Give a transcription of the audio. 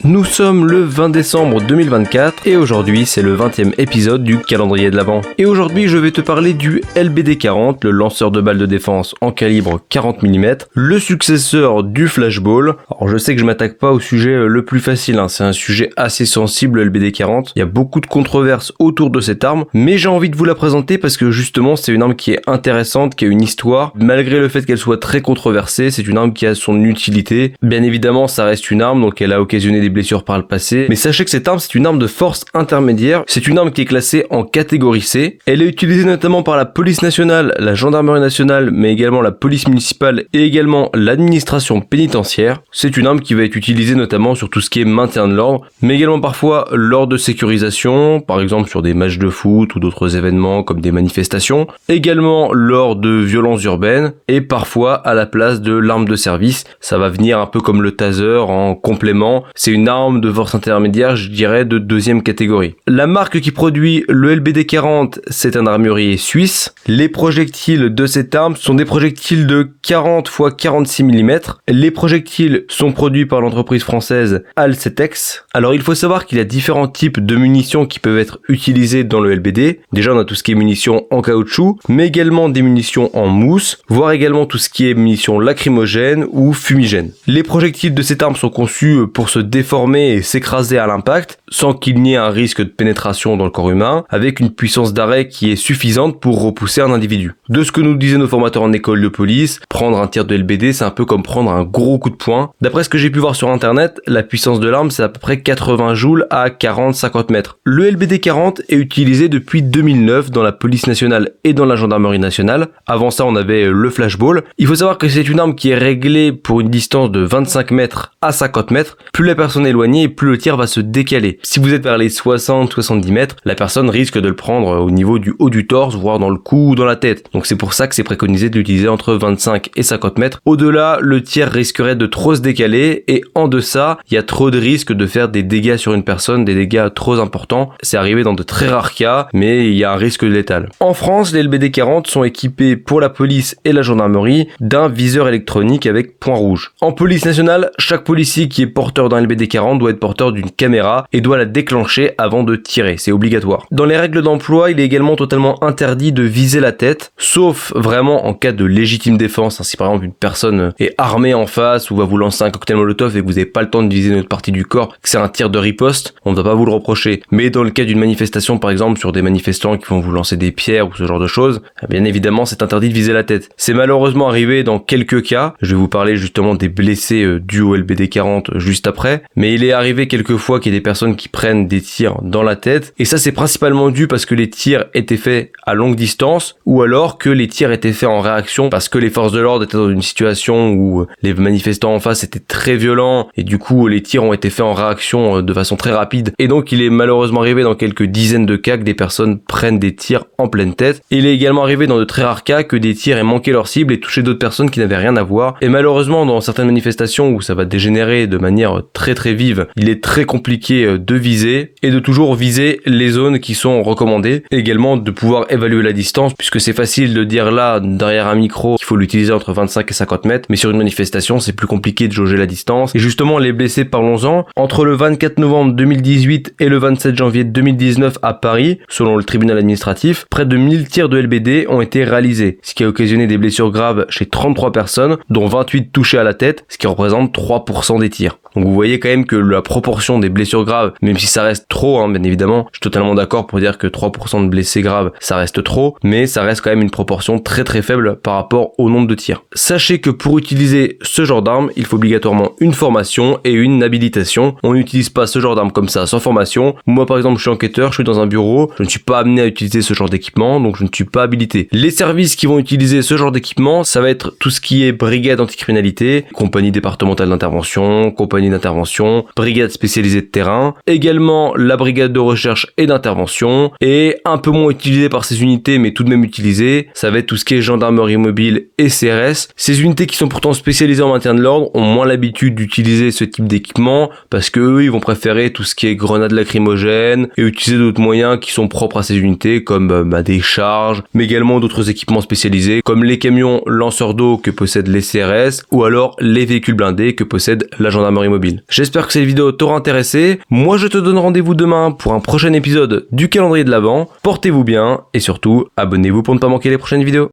Nous sommes le 20 décembre 2024 et aujourd'hui c'est le 20e épisode du calendrier de l'Avent. Et aujourd'hui je vais te parler du LBD-40, le lanceur de balles de défense en calibre 40 mm, le successeur du flashball. Alors je sais que je m'attaque pas au sujet le plus facile, c'est un sujet assez sensible le LBD-40. Il y a beaucoup de controverses autour de cette arme, mais j'ai envie de vous la présenter parce que justement c'est une arme qui est intéressante, qui a une histoire. Malgré le fait qu'elle soit très controversée, c'est une arme qui a son utilité. Bien évidemment ça reste une arme, donc elle a occasionné des blessures par le passé, mais sachez que cette arme c'est une arme de force intermédiaire, c'est une arme qui est classée en catégorie C, elle est utilisée notamment par la police nationale, la gendarmerie nationale, mais également la police municipale et également l'administration pénitentiaire. C'est une arme qui va être utilisée notamment sur tout ce qui est maintien de l'ordre, mais également parfois lors de sécurisation, par exemple sur des matchs de foot ou d'autres événements comme des manifestations, également lors de violences urbaines et parfois à la place de l'arme de service. Ça va venir un peu comme le taser en complément, c'est une arme de force intermédiaire, je dirais de deuxième catégorie. La marque qui produit le LBD-40, c'est un armurier suisse. Les projectiles de cette arme sont des projectiles de 40 x 46 mm. Les projectiles sont produits par l'entreprise française Alcetex. Alors il faut savoir qu'il y a différents types de munitions qui peuvent être utilisées dans le LBD. Déjà on a tout ce qui est munitions en caoutchouc, mais également des munitions en mousse, voire également tout ce qui est munitions lacrymogènes ou fumigènes. Les projectiles de cette arme sont conçus pour se déformer et s'écraser à l'impact sans qu'il n'y ait un risque de pénétration dans le corps humain, avec une puissance d'arrêt qui est suffisante pour repousser un individu. De ce que nous disaient nos formateurs en école de police, prendre un tir de LBD c'est un peu comme prendre un gros coup de poing. D'après ce que j'ai pu voir sur internet, la puissance de l'arme c'est à peu près 80 joules à 40-50 mètres. Le LBD-40 est utilisé depuis 2009 dans la police nationale et dans la gendarmerie nationale. Avant ça on avait le flashball. Il faut savoir que c'est une arme qui est réglée pour une distance de 25 mètres à 50 mètres. Plus la personne est éloignée et plus le tir va se décaler. Si vous êtes vers les 60-70 mètres, la personne risque de le prendre au niveau du haut du torse, voire dans le cou ou dans la tête. Donc c'est pour ça que c'est préconisé de l'utiliser entre 25 et 50 mètres. Au-delà, le tir risquerait de trop se décaler et en deçà, il y a trop de risques de faire des dégâts sur une personne, des dégâts trop importants. C'est arrivé dans de très rares cas, mais il y a un risque létal. En France, les LBD-40 sont équipés pour la police et la gendarmerie d'un viseur électronique avec point rouge. En police nationale, chaque policier qui est porteur d'un LBD-40 doit être porteur d'une caméra et doit la déclencher avant de tirer, c'est obligatoire. Dans les règles d'emploi, il est également totalement interdit de viser la tête, sauf vraiment en cas de légitime défense, si par exemple une personne est armée en face ou va vous lancer un cocktail molotov et que vous n'avez pas le temps de viser une autre partie du corps, que c'est un tir de riposte, on ne va pas vous le reprocher. Mais dans le cas d'une manifestation, par exemple sur des manifestants qui vont vous lancer des pierres ou ce genre de choses, bien évidemment c'est interdit de viser la tête. C'est malheureusement arrivé dans quelques cas, je vais vous parler justement des blessés dus au LBD-40 juste après, mais il est arrivé quelquefois qu'il y ait des personnes qui prennent des tirs dans la tête, et ça c'est principalement dû parce que les tirs étaient faits à longue distance, ou alors que les tirs étaient faits en réaction parce que les forces de l'ordre étaient dans une situation où les manifestants en face étaient très violents, et du coup les tirs ont été faits en réaction de façon très rapide, et donc il est malheureusement arrivé dans quelques dizaines de cas que des personnes prennent des tirs en pleine tête. Il est également arrivé dans de très rares cas que des tirs aient manqué leur cible et touché d'autres personnes qui n'avaient rien à voir, et malheureusement dans certaines manifestations où ça va dégénérer de manière très vive, il est très compliqué de viser et de toujours viser les zones qui sont recommandées. Également de pouvoir évaluer la distance, puisque c'est facile de dire là derrière un micro qu'il faut l'utiliser entre 25 et 50 mètres, mais sur une manifestation c'est plus compliqué de jauger la distance. Et justement les blessés, parlons-en. Entre le 24 novembre 2018 et le 27 janvier 2019 à Paris, selon le tribunal administratif, près de 1000 tirs de LBD ont été réalisés, ce qui a occasionné des blessures graves chez 33 personnes, dont 28 touchées à la tête, ce qui représente 3% des tirs. Donc vous voyez quand même que la proportion des blessures graves, même si ça reste trop, bien évidemment, je suis totalement d'accord pour dire que 3% de blessés graves, ça reste trop, mais ça reste quand même une proportion très faible par rapport au nombre de tirs. Sachez que pour utiliser ce genre d'arme, il faut obligatoirement une formation et une habilitation. On n'utilise pas ce genre d'arme comme ça sans formation. Moi par exemple, je suis enquêteur, je suis dans un bureau, je ne suis pas amené à utiliser ce genre d'équipement, donc je ne suis pas habilité. Les services qui vont utiliser ce genre d'équipement, ça va être tout ce qui est brigade anticriminalité, compagnie départementale d'intervention, compagnie d'intervention, brigade spécialisée de terrain, également la brigade de recherche et d'intervention, et un peu moins utilisé par ces unités mais tout de même utilisé, ça va être tout ce qui est gendarmerie mobile et CRS. Ces unités qui sont pourtant spécialisées en maintien de l'ordre ont moins l'habitude d'utiliser ce type d'équipement parce que eux ils vont préférer tout ce qui est grenades lacrymogènes et utiliser d'autres moyens qui sont propres à ces unités comme des charges, mais également d'autres équipements spécialisés comme les camions lanceurs d'eau que possèdent les CRS ou alors les véhicules blindés que possède la gendarmerie mobile. mobile. J'espère que cette vidéo t'aura intéressé. Moi je te donne rendez-vous demain pour un prochain épisode du calendrier de l'Avent. Portez-vous bien et surtout abonnez-vous pour ne pas manquer les prochaines vidéos.